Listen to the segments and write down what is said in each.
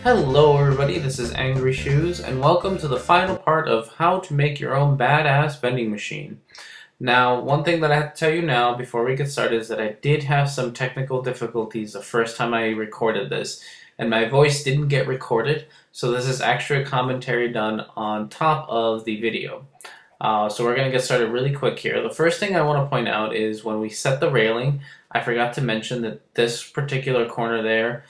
Hello everybody, this is Angry Shoes, and welcome to the final part of how to make your own badass vending machine. Now, one thing that I have to tell you now before we get started is that I did have some technical difficulties the first time I recorded this, and my voice didn't get recorded, so this is actually a commentary done on top of the video. So we're going to get started really quick here. The first thing I want to point out is when we set the railing, I forgot to mention that this particular corner there,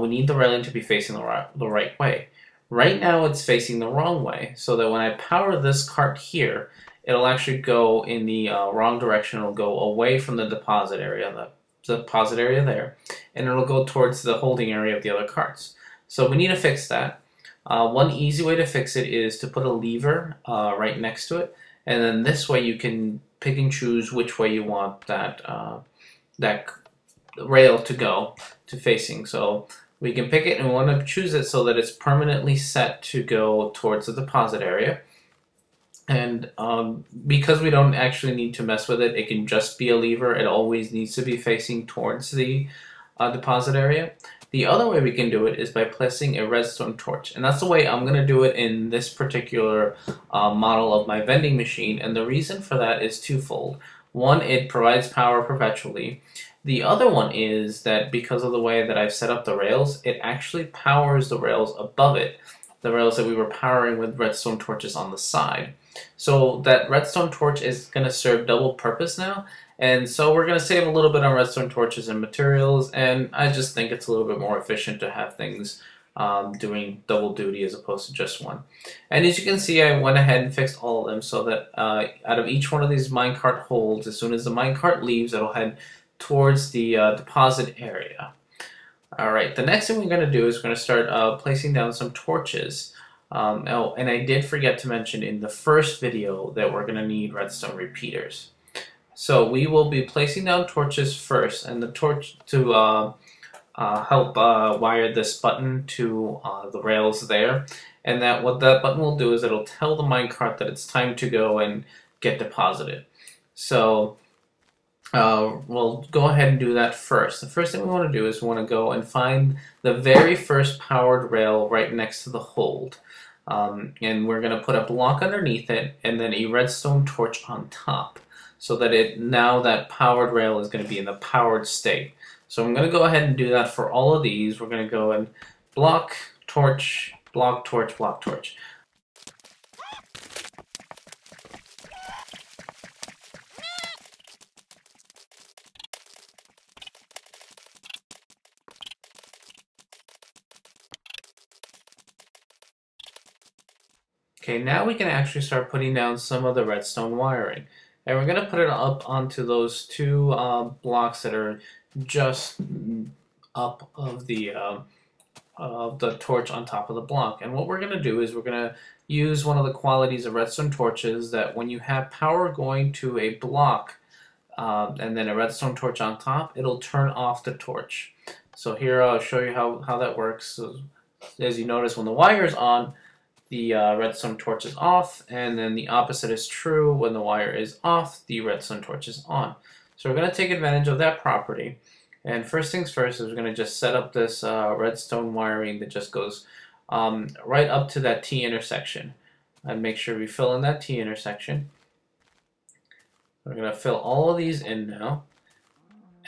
we need the railing to be facing the right way. Right now it's facing the wrong way, so that when I power this cart here, it'll actually go in the wrong direction. It'll go away from the deposit area, there, and it'll go towards the holding area of the other carts. So we need to fix that. One easy way to fix it is to put a lever right next to it, and then this way you can pick and choose which way you want that rail to go to facing. So we can pick it and we want to choose it so that it's permanently set to go towards the deposit area. And because we don't actually need to mess with it, it can just be a lever. It always needs to be facing towards the deposit area. The other way we can do it is by placing a redstone torch, and that's the way I'm going to do it in this particular model of my vending machine. And the reason for that is twofold. One, it provides power perpetually. The other one is that because of the way that I've set up the rails, it actually powers the rails above it, the rails that we were powering with redstone torches on the side. So that redstone torch is going to serve double purpose now, and so we're going to save a little bit on redstone torches and materials, and I just think it's a little bit more efficient to have things doing double duty as opposed to just one. And as you can see, I went ahead and fixed all of them so that out of each one of these minecart holds, as soon as the minecart leaves, it'll head towards the deposit area. Alright, the next thing we're going to do is we're going to start placing down some torches. Oh, and I did forget to mention in the first video that we're going to need redstone repeaters. So we will be placing down torches first, and the torch to help wire this button to the rails there. And that what that button will do is it'll tell the minecart that it's time to go and get deposited. So we'll go ahead and do that first. The first thing we want to do is we want to go and find the very first powered rail right next to the hold. And we're going to put a block underneath it and then a redstone torch on top, so that now that powered rail is going to be in the powered state. So I'm going to go ahead and do that for all of these. We're going to go and block, torch, block, torch, block, torch. Okay, now we can actually start putting down some of the redstone wiring. And we're going to put it up onto those two blocks that are just up of the torch on top of the block. And what we're going to do is we're going to use one of the qualities of redstone torches, that when you have power going to a block and then a redstone torch on top, it'll turn off the torch. So here I'll show you how that works. So as you notice, when the wire is on, the redstone torch is off, and then the opposite is true. When the wire is off, the redstone torch is on. So we're going to take advantage of that property. And first things first is we're going to just set up this redstone wiring that just goes right up to that T intersection. And make sure we fill in that T intersection. We're going to fill all of these in now.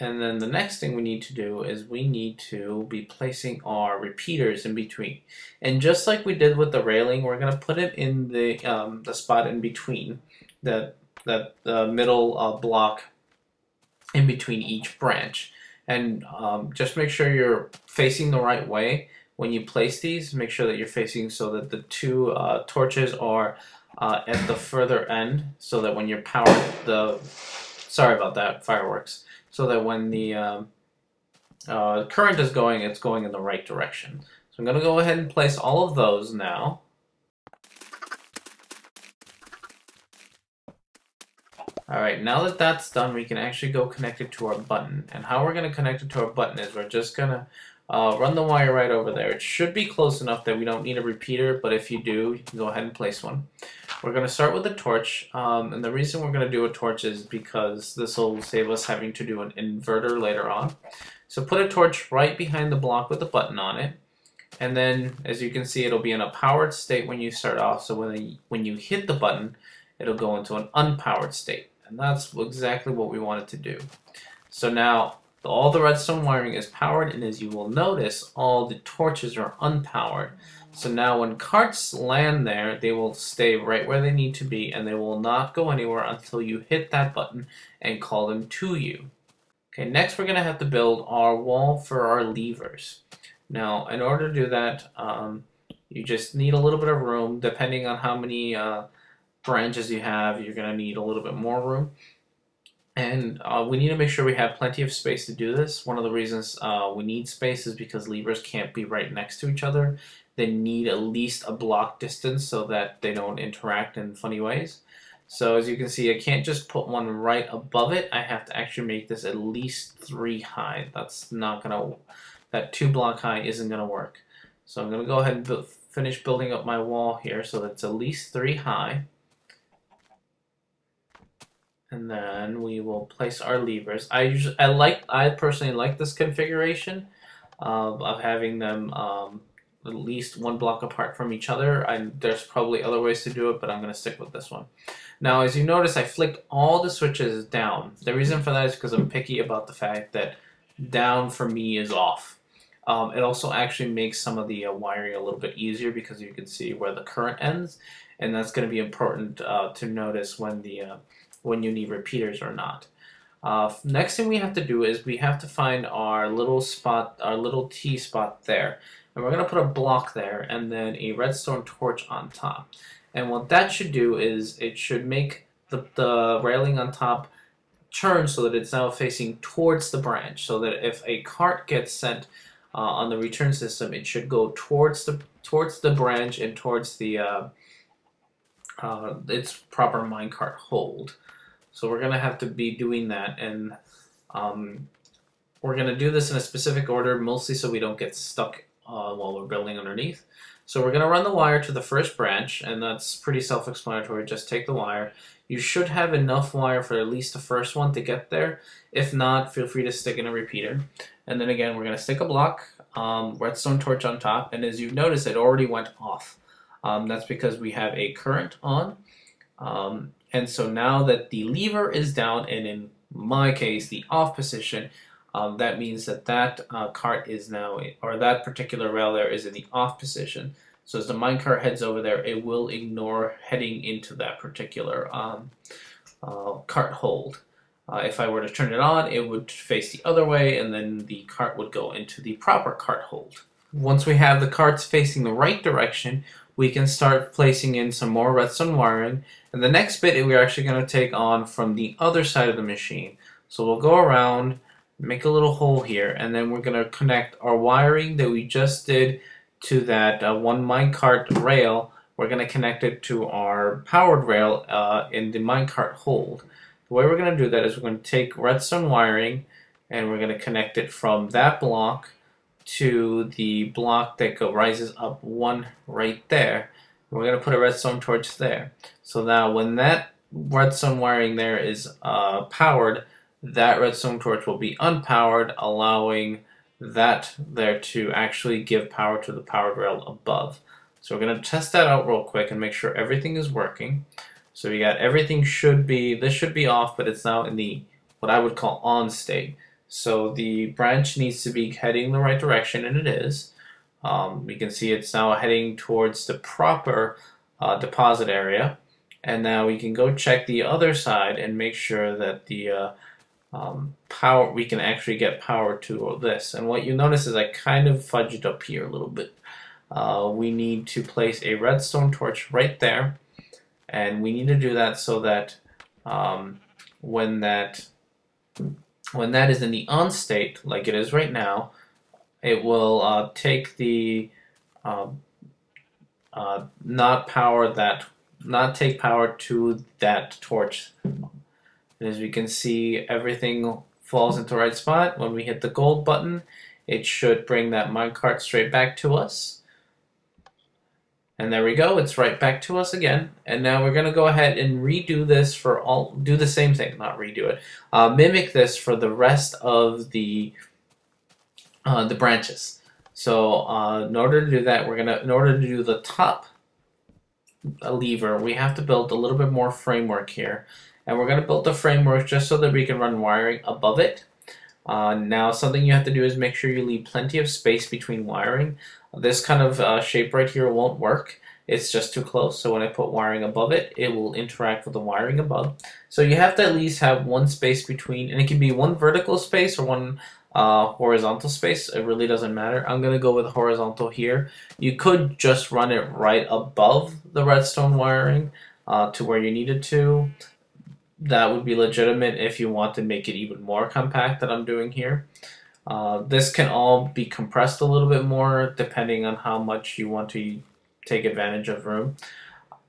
And then the next thing we need to do is we need to be placing our repeaters in between. And just like we did with the railing, we're going to put it in the spot in between, the middle block in between each branch. And just make sure you're facing the right way when you place these. Make sure that you're facing so that the two torches are at the further end, so that when you're powering the, sorry about that, fireworks, so that when the current is going, it's going in the right direction. So I'm going to go ahead and place all of those now. Alright, now that that's done, we can actually go connect it to our button. And how we're going to connect it to our button is we're just going to run the wire right over there. It should be close enough that we don't need a repeater, but if you do, you can go ahead and place one. We're going to start with a torch, and the reason we're going to do a torch is because this will save us having to do an inverter later on. So put a torch right behind the block with the button on it, And then, as you can see, it'll be in a powered state when you start off. So when you hit the button, it'll go into an unpowered state. And that's exactly what we want it to do. So now all the redstone wiring is powered, and as you will notice, all the torches are unpowered. So now when carts land there, they will stay right where they need to be, and they will not go anywhere until you hit that button and call them to you. Okay, next we're going to have to build our wall for our levers. Now, in order to do that, you just need a little bit of room. Depending on how many branches you have, you're going to need a little bit more room. And we need to make sure we have plenty of space to do this. One of the reasons we need space is because levers can't be right next to each other. They need at least a block distance so that they don't interact in funny ways. So as you can see, I can't just put one right above it. I have to actually make this at least 3 high. That's not gonna, that 2 block high isn't gonna work. So I'm gonna go ahead and finish building up my wall here so that it's at least 3 high. And then we will place our levers. I personally like this configuration of having them at least 1 block apart from each other. There's probably other ways to do it, but I'm going to stick with this one. Now, as you notice, I flicked all the switches down. The reason for that is because I'm picky about the fact that down for me is off. It also actually makes some of the wiring a little bit easier because you can see where the current ends, and that's going to be important to notice when you need repeaters or not. Next thing we have to do is we have to find our little spot, our little T spot there. And we're going to put a block there and then a redstone torch on top. And what that should do is it should make the railing on top turn so that it's now facing towards the branch. So that if a cart gets sent on the return system, it should go towards the branch and towards the its proper minecart hold. So we're going to have to be doing that, and we're going to do this in a specific order, mostly so we don't get stuck while we're building underneath. So we're going to run the wire to the first branch, and that's pretty self-explanatory. Just take the wire. You should have enough wire for at least the first one to get there. If not, feel free to stick in a repeater. And then again, we're going to stick a block, redstone torch on top, and as you notice, it already went off. That's because we have a current on. And so now that the lever is down, and in my case, the off position, that means that cart is now, or that particular rail there is in the off position. So as the minecart heads over there, it will ignore heading into that particular cart hold. If I were to turn it on, it would face the other way, and then the cart would go into the proper cart hold. Once we have the carts facing the right direction, we can start placing in some more redstone wiring. And the next bit we're actually going to take on from the other side of the machine. So we'll go around, make a little hole here, and then we're going to connect our wiring that we just did to that one minecart rail. We're going to connect it to our powered rail in the minecart hold. The way we're going to do that is we're going to take redstone wiring and we're going to connect it from that block to the block that rises up one right there. We're going to put a redstone torch there. So now when that redstone wiring there is powered, that redstone torch will be unpowered, allowing that there to actually give power to the powered rail above. So we're going to test that out real quick and make sure everything is working. So we got everything this should be off, but it's now in the what I would call on state. So the branch needs to be heading the right direction, and it is. We can see it's now heading towards the proper deposit area. And now we can go check the other side and make sure that the we can actually get power to this. And what you notice is I kind of fudged up here a little bit. We need to place a redstone torch right there. And we need to do that so that when that is in the on state, like it is right now, it will take the not take power to that torch. And as we can see, everything falls into the right spot. When we hit the gold button, it should bring that minecart straight back to us. And there we go, it's right back to us again. And now we're gonna go ahead and redo this do the same thing, not redo it. Mimic this for the rest of the branches. So in order to do that, in order to do the top lever, we have to build a little bit more framework here. And we're going to build the framework just so that we can run wiring above it. Now, something you have to do is make sure you leave plenty of space between wiring. This kind of shape right here won't work. It's just too close, so when I put wiring above it, it will interact with the wiring above. So you have to at least have one space between, and it can be one vertical space or one horizontal space. It really doesn't matter. I'm going to go with horizontal here. You could just run it right above the redstone wiring to where you need it to. That would be legitimate if you want to make it even more compact than I'm doing here. This can all be compressed a little bit more depending on how much you want to take advantage of room.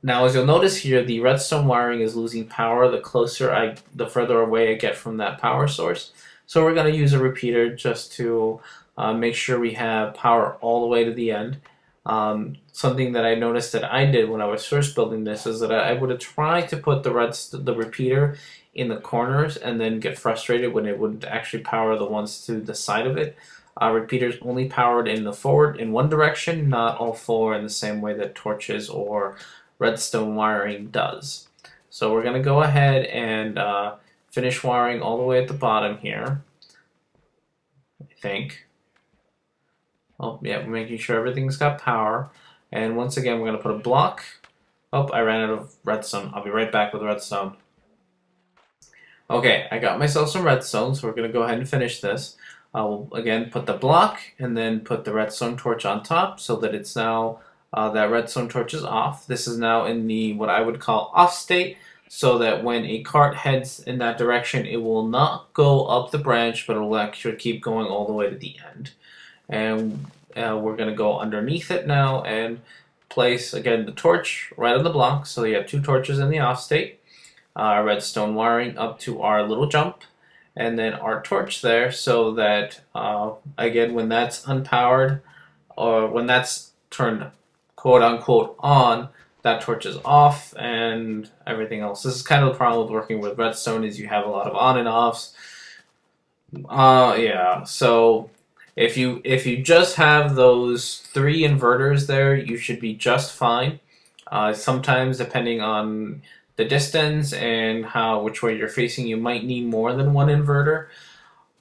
Now, as you'll notice here, the redstone wiring is losing power the further away I get from that power source. So we're going to use a repeater just to make sure we have power all the way to the end. Something that I noticed that I did when I was first building this is that I would have tried to put the repeater in the corners and then get frustrated when it wouldn't actually power the ones to the side of it. Repeaters only powered in the forward in one direction, not all four in the same way that torches or redstone wiring does. So we're going to go ahead and finish wiring all the way at the bottom here, I think. Oh, yeah, we're making sure everything's got power. And once again, we're going to put a block. Oh, I ran out of redstone. I'll be right back with redstone. Okay, I got myself some redstone, so we're going to go ahead and finish this. I'll again put the block and then put the redstone torch on top so that it's now, that redstone torch is off. This is now in the, what I would call off state, so that when a cart heads in that direction, it will not go up the branch, but it will actually keep going all the way to the end. And we're going to go underneath it now and place, again, the torch right on the block. So you have two torches in the off state, redstone wiring up to our little jump, and then our torch there, so that, again, when that's unpowered, or when that's turned quote-unquote on, that torch is off, and everything else. This is kind of the problem with working with redstone, is you have a lot of on and offs. Yeah, so if you just have those 3 inverters there, you should be just fine. Sometimes, depending on the distance and which way you're facing, you might need more than 1 inverter.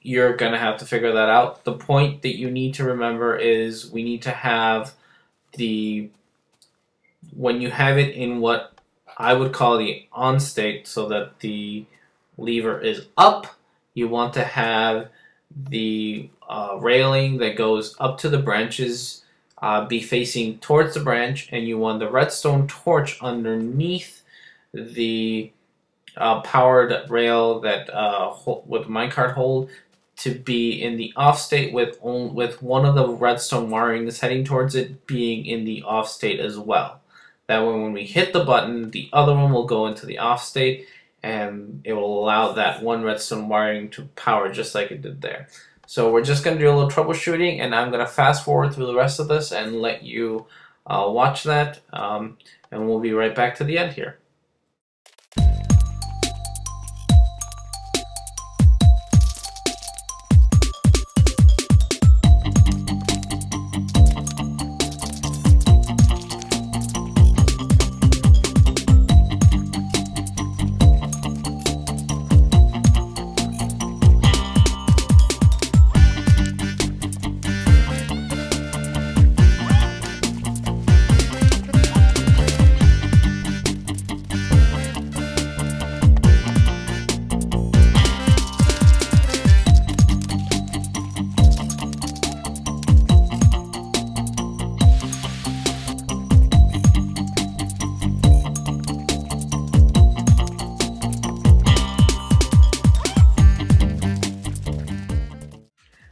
You're going to have to figure that out. The point that you need to remember is we need to have when you have it in what I would call the on state, so that the lever is up, you want to have the railing that goes up to the branches be facing towards the branch, and you want the redstone torch underneath the powered rail that with minecart hold to be in the off state, with one of the redstone wirings heading towards it being in the off state as well. That way when we hit the button, the other one will go into the off state, and it will allow that one redstone wiring to power just like it did there. So we're just going to do a little troubleshooting, and I'm going to fast forward through the rest of this and let you watch that, and we'll be right back to the end here.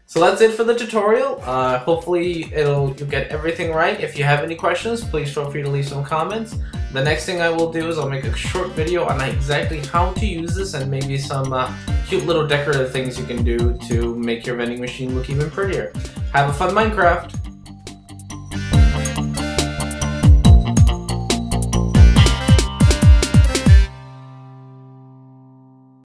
So that's it for the tutorial. Hopefully you'll get everything right. If you have any questions, please feel free to leave some comments. The next thing I will do is I'll make a short video on exactly how to use this, and maybe some cute little decorative things you can do to make your vending machine look even prettier. Have a fun Minecraft!